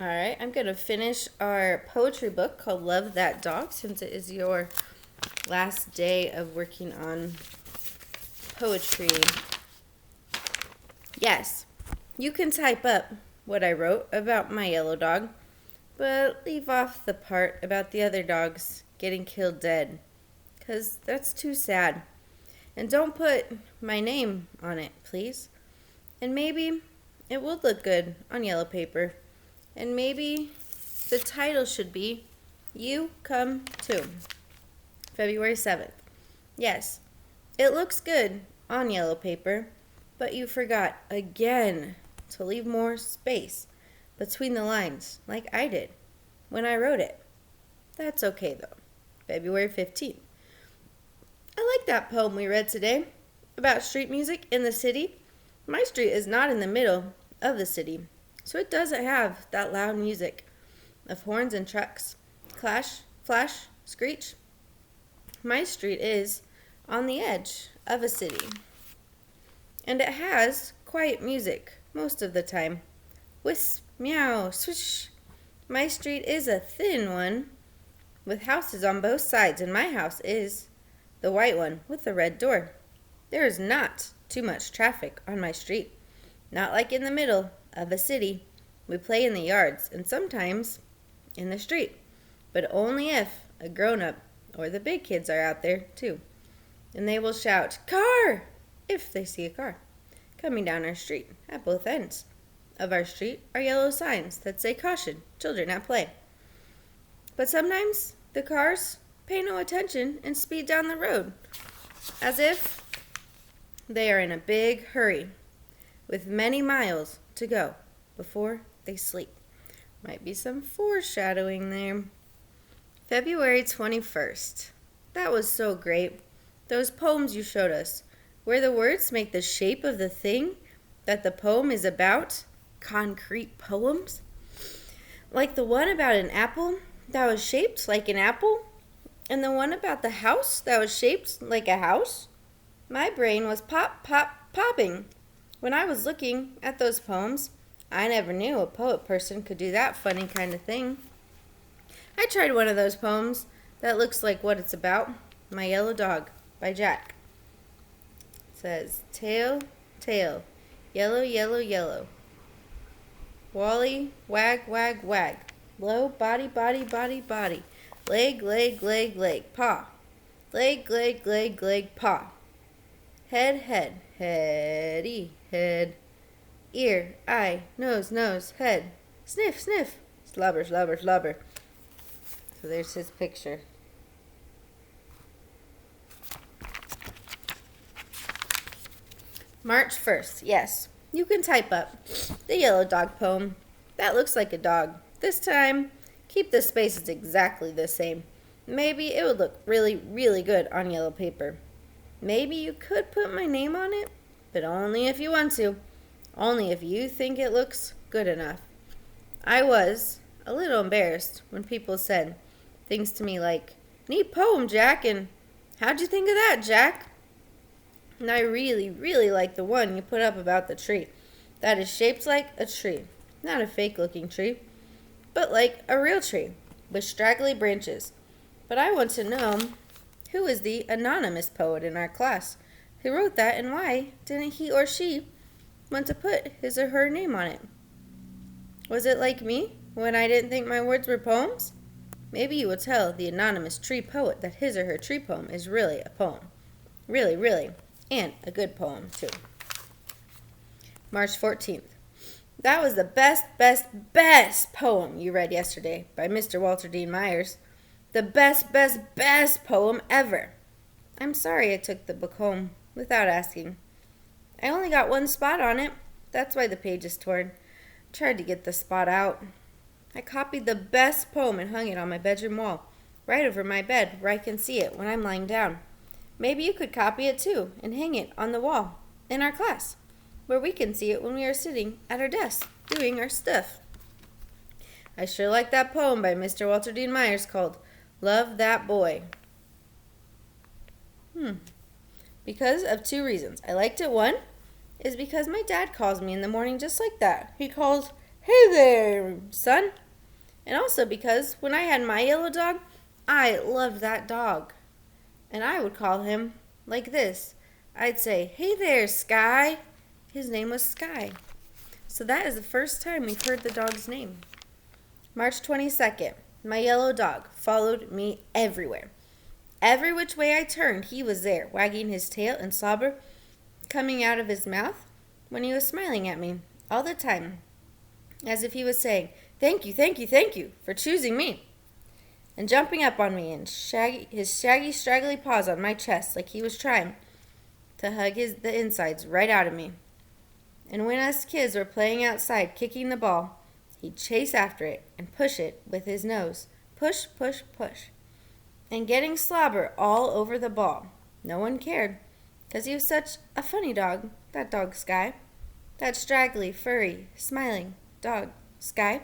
All right, I'm going to finish our poetry book called Love That Dog since it is your last day of working on poetry. Yes, you can type up what I wrote about my yellow dog, but leave off the part about the other dogs getting killed dead, 'cause that's too sad. And don't put my name on it, please. And maybe it would look good on yellow paper. And maybe the title should be You Come Too. February 7th. Yes, it looks good on yellow paper, but you forgot again to leave more space between the lines like I did when I wrote it. That's okay though. February 15th. I like that poem we read today about street music in the city. My street is not in the middle of the city, so it doesn't have that loud music of horns and trucks, clash, flash, screech. My street is on the edge of a city, and it has quiet music most of the time. Wisp, meow, swish. My street is a thin one with houses on both sides, and my house is the white one with the red door. There is not too much traffic on my street, not like in the middle of a city. We play in the yards and sometimes in the street, but only if a grown-up or the big kids are out there too. And they will shout, "Car!" if they see a car coming down our street. At both ends of our street are yellow signs that say "Caution, children at play." But sometimes the cars pay no attention and speed down the road as if they are in a big hurry with many miles to go before they sleep. Might be some foreshadowing there. February 21st. That was so great. Those poems you showed us, where the words make the shape of the thing that the poem is about. Concrete poems. Like the one about an apple that was shaped like an apple, and the one about the house that was shaped like a house. My brain was pop, pop, popping when I was looking at those poems. I never knew a poet person could do that funny kind of thing. I tried one of those poems that looks like what it's about. My Yellow Dog by Jack. It says, tail, tail, yellow, yellow, yellow. Wally, wag, wag, wag. Blow, body, body, body, body. Leg, leg, leg, leg, paw. Leg, leg, leg, leg, paw. Head, head, heady, head. Ear, eye, nose, nose, head. Sniff, sniff. Slobber, slobber, slobber. So there's his picture. March 1st. Yes, you can type up the Yellow Dog poem. That looks like a dog. This time, keep the spaces exactly the same. Maybe it would look really, really good on yellow paper. Maybe you could put my name on it, but only if you want to. Only if you think it looks good enough. I was a little embarrassed when people said things to me like, "Neat poem, Jack," and "How'd you think of that, Jack?" And I really, really like the one you put up about the tree. That is shaped like a tree. Not a fake-looking tree, but like a real tree with straggly branches. But I want to know, who is the anonymous poet in our class? Who wrote that, and why didn't he or she want to put his or her name on it? Was it like me when I didn't think my words were poems? Maybe you will tell the anonymous tree poet that his or her tree poem is really a poem. Really, really. And a good poem, too. March 14th. That was the best poem you read yesterday by Mr. Walter Dean Myers. The best poem ever. I'm sorry I took the book home without asking. I only got one spot on it. That's why the page is torn. Tried to get the spot out. I copied the best poem and hung it on my bedroom wall, right over my bed where I can see it when I'm lying down. Maybe you could copy it too and hang it on the wall in our class, where we can see it when we are sitting at our desk doing our stuff. I sure like that poem by Mr. Walter Dean Myers called Love That Boy. Because of two reasons. I liked it. One is because my dad calls me in the morning just like that. He calls, "Hey there, son." And also because when I had my yellow dog, I loved that dog. And I would call him like this. I'd say, "Hey there, Sky." His name was Sky. So that is the first time we've heard the dog's name. March 22nd. My yellow dog followed me everywhere. Every which way I turned, he was there, wagging his tail and slobber coming out of his mouth when he was smiling at me all the time, as if he was saying, "Thank you, thank you, thank you for choosing me," and jumping up on me and his shaggy, straggly paws on my chest like he was trying to hug the insides right out of me. And when us kids were playing outside kicking the ball, he'd chase after it and push it with his nose. Push, push, push. And getting slobber all over the ball. No one cared, 'cause he was such a funny dog, that dog Sky. That straggly, furry, smiling dog Sky.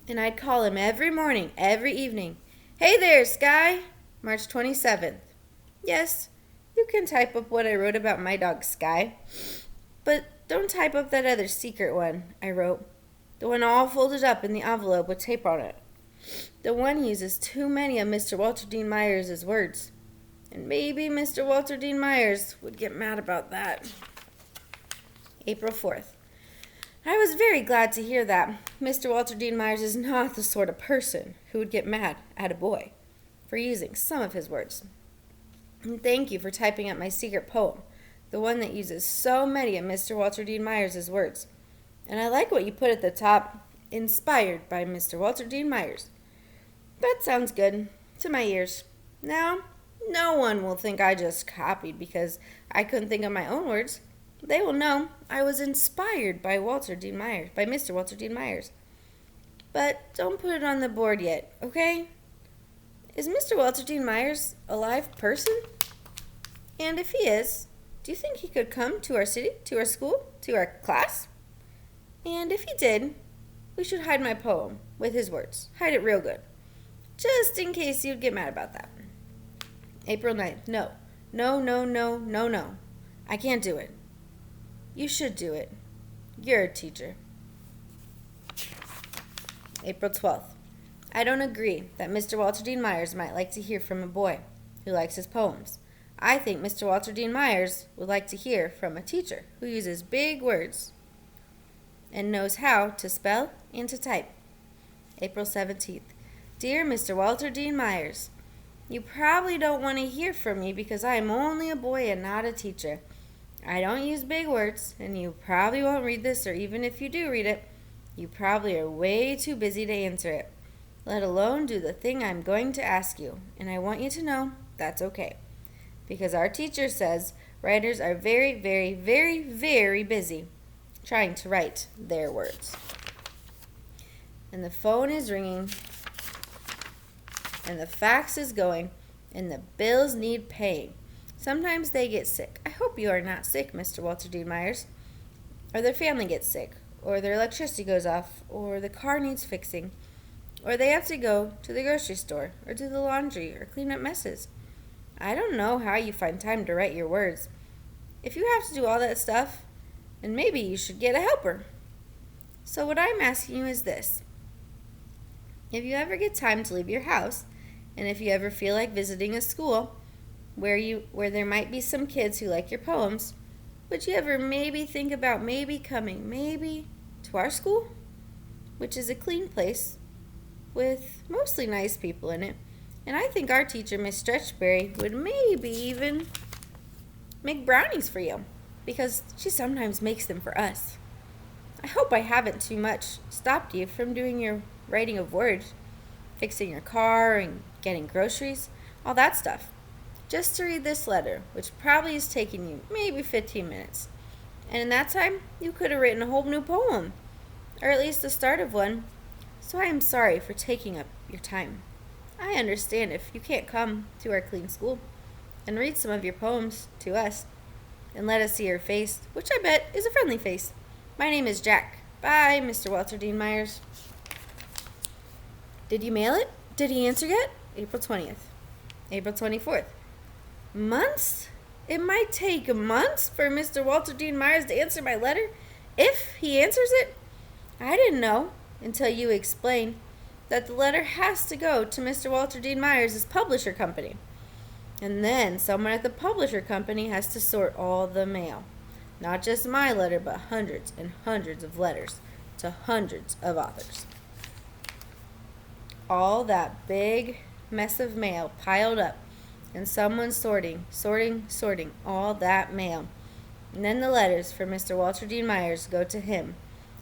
And I'd call him every morning, every evening. "Hey there, Sky." March 27th. Yes, you can type up what I wrote about my dog Sky. But don't type up that other secret one I wrote. The one all folded up in the envelope with tape on it. The one uses too many of Mr. Walter Dean Myers' words. And maybe Mr. Walter Dean Myers would get mad about that. April 4th. I was very glad to hear that Mr. Walter Dean Myers is not the sort of person who would get mad at a boy for using some of his words. And thank you for typing up my secret poem, the one that uses so many of Mr. Walter Dean Myers' words. And I like what you put at the top, inspired by Mr. Walter Dean Myers. That sounds good to my ears. Now, no one will think I just copied because I couldn't think of my own words. They will know I was inspired by Mr. Walter Dean Myers. But don't put it on the board yet, okay? Is Mr. Walter Dean Myers a live person? And if he is, do you think he could come to our city, to our school, to our class? And if he did, we should hide my poem with his words. Hide it real good. Just in case you'd get mad about that. April 9th. No. I can't do it. You should do it. You're a teacher. April 12th. I don't agree that Mr. Walter Dean Myers might like to hear from a boy who likes his poems. I think Mr. Walter Dean Myers would like to hear from a teacher who uses big words and knows how to spell and to type. April 17th. Dear Mr. Walter Dean Myers, you probably don't want to hear from me because I am only a boy and not a teacher. I don't use big words, and you probably won't read this, or even if you do read it, you probably are way too busy to answer it, let alone do the thing I'm going to ask you, and I want you to know that's okay. Because our teacher says writers are very, very, very, very busy trying to write their words. And the phone is ringing, and the fax is going, and the bills need paying. Sometimes they get sick. I hope you are not sick, Mr. Walter Dean Myers. Or their family gets sick, or their electricity goes off, or the car needs fixing, or they have to go to the grocery store, or do the laundry, or clean up messes. I don't know how you find time to write your words. If you have to do all that stuff, then maybe you should get a helper. So what I'm asking you is this. If you ever get time to leave your house, and if you ever feel like visiting a school where there might be some kids who like your poems, would you ever maybe think about coming to our school, which is a clean place with mostly nice people in it, and I think our teacher, Miss Stretchberry, would maybe even make brownies for you, because she sometimes makes them for us. I hope I haven't too much stopped you from doing your writing of words, fixing your car and getting groceries, all that stuff. Just to read this letter, which probably has taken you maybe 15 minutes. And in that time, you could have written a whole new poem, or at least the start of one. So I am sorry for taking up your time. I understand if you can't come to our clean school and read some of your poems to us and let us see your face, which I bet is a friendly face. My name is Jack. Bye, Mr. Walter Dean Myers. Did you mail it? Did he answer yet? April 20th. April 24th. Months? It might take months for Mr. Walter Dean Myers to answer my letter. if he answers it? I didn't know until you explained that the letter has to go to Mr. Walter Dean Myers' publisher company. And then someone at the publisher company has to sort all the mail. Not just my letter, but hundreds and hundreds of letters to hundreds of authors. All that big mess of mail piled up, and someone sorting all that mail. And then the letters for Mr. Walter Dean Myers go to him.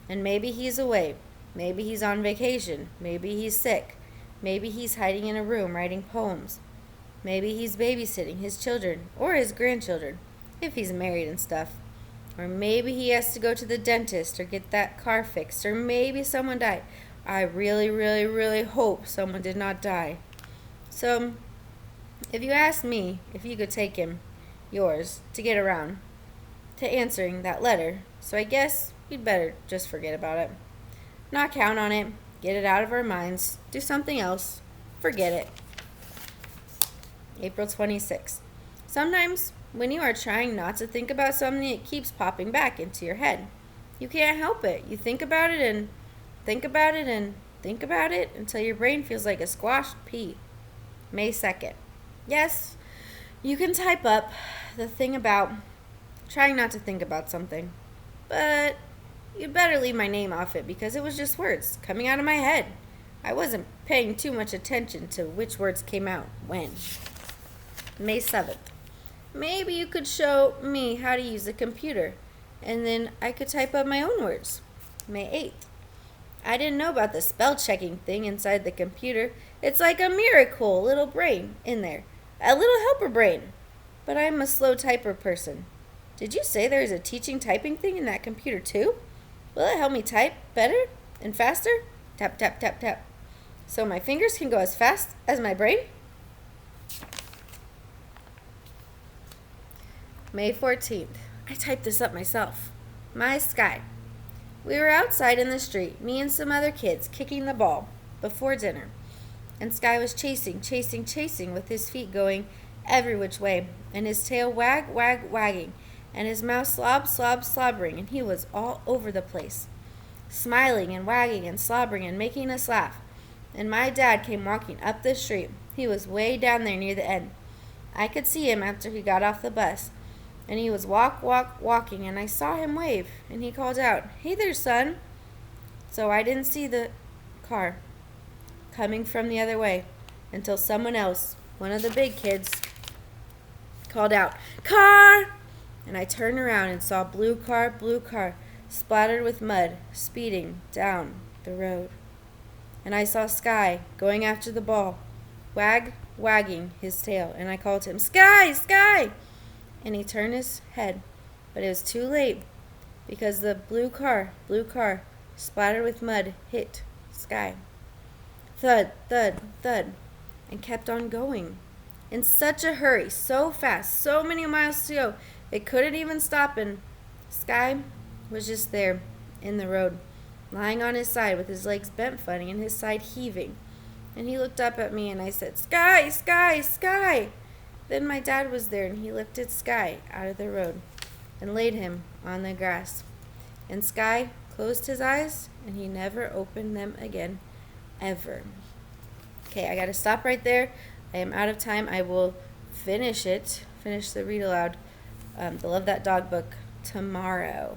And maybe he's away. Maybe he's on vacation. Maybe he's sick. Maybe he's hiding in a room writing poems. Maybe he's babysitting his children or his grandchildren, if he's married and stuff. Or maybe he has to go to the dentist or get that car fixed. Or maybe someone died. I really, really, really hope someone did not die. So, if you ask me if you could take him, yours, to get around to answering that letter, so I guess we'd better just forget about it. Not count on it. Get it out of our minds. Do something else. Forget it. April 26th. Sometimes when you are trying not to think about something, it keeps popping back into your head. You can't help it. You think about it and think about it and think about it until your brain feels like a squashed pea. May 2nd. Yes, you can type up the thing about trying not to think about something, but you'd better leave my name off it because it was just words coming out of my head. I wasn't paying too much attention to which words came out when. May 7th. Maybe you could show me how to use a computer, and then I could type up my own words. May 8th. I didn't know about the spell checking thing inside the computer. It's like a miracle little brain in there. A little helper brain. But I'm a slow typer person. Did you say there is a teaching typing thing in that computer too? Will it help me type better and faster? Tap, tap, tap, tap. So my fingers can go as fast as my brain? May 14th. I typed this up myself. My sky. We were outside in the street, me and some other kids, kicking the ball before dinner. And Sky was chasing with his feet going every which way, and his tail wagging, and his mouth slobbering, and he was all over the place, smiling and wagging and slobbering and making us laugh. And my dad came walking up the street. He was way down there near the end. I could see him after he got off the bus. And he was walking, and I saw him wave, and he called out, "Hey there, son." So I didn't see the car coming from the other way until someone else, one of the big kids, called out, "Car!" And I turned around and saw blue car, splattered with mud, speeding down the road. And I saw Sky going after the ball, wagging his tail, and I called him, "Sky, Sky!" And he turned his head, but it was too late because the blue car, splattered with mud, hit Sky. Thud, thud, thud, and kept on going. In such a hurry, so fast, so many miles to go, it couldn't even stop, and Sky was just there in the road, lying on his side with his legs bent funny and his side heaving. And he looked up at me, and I said, "Sky, Sky, Sky!" Then my dad was there, and he lifted Sky out of the road and laid him on the grass. And Sky closed his eyes, and he never opened them again, ever. Okay, I got to stop right there. I am out of time. I will finish the read aloud, the Love That Dog book tomorrow.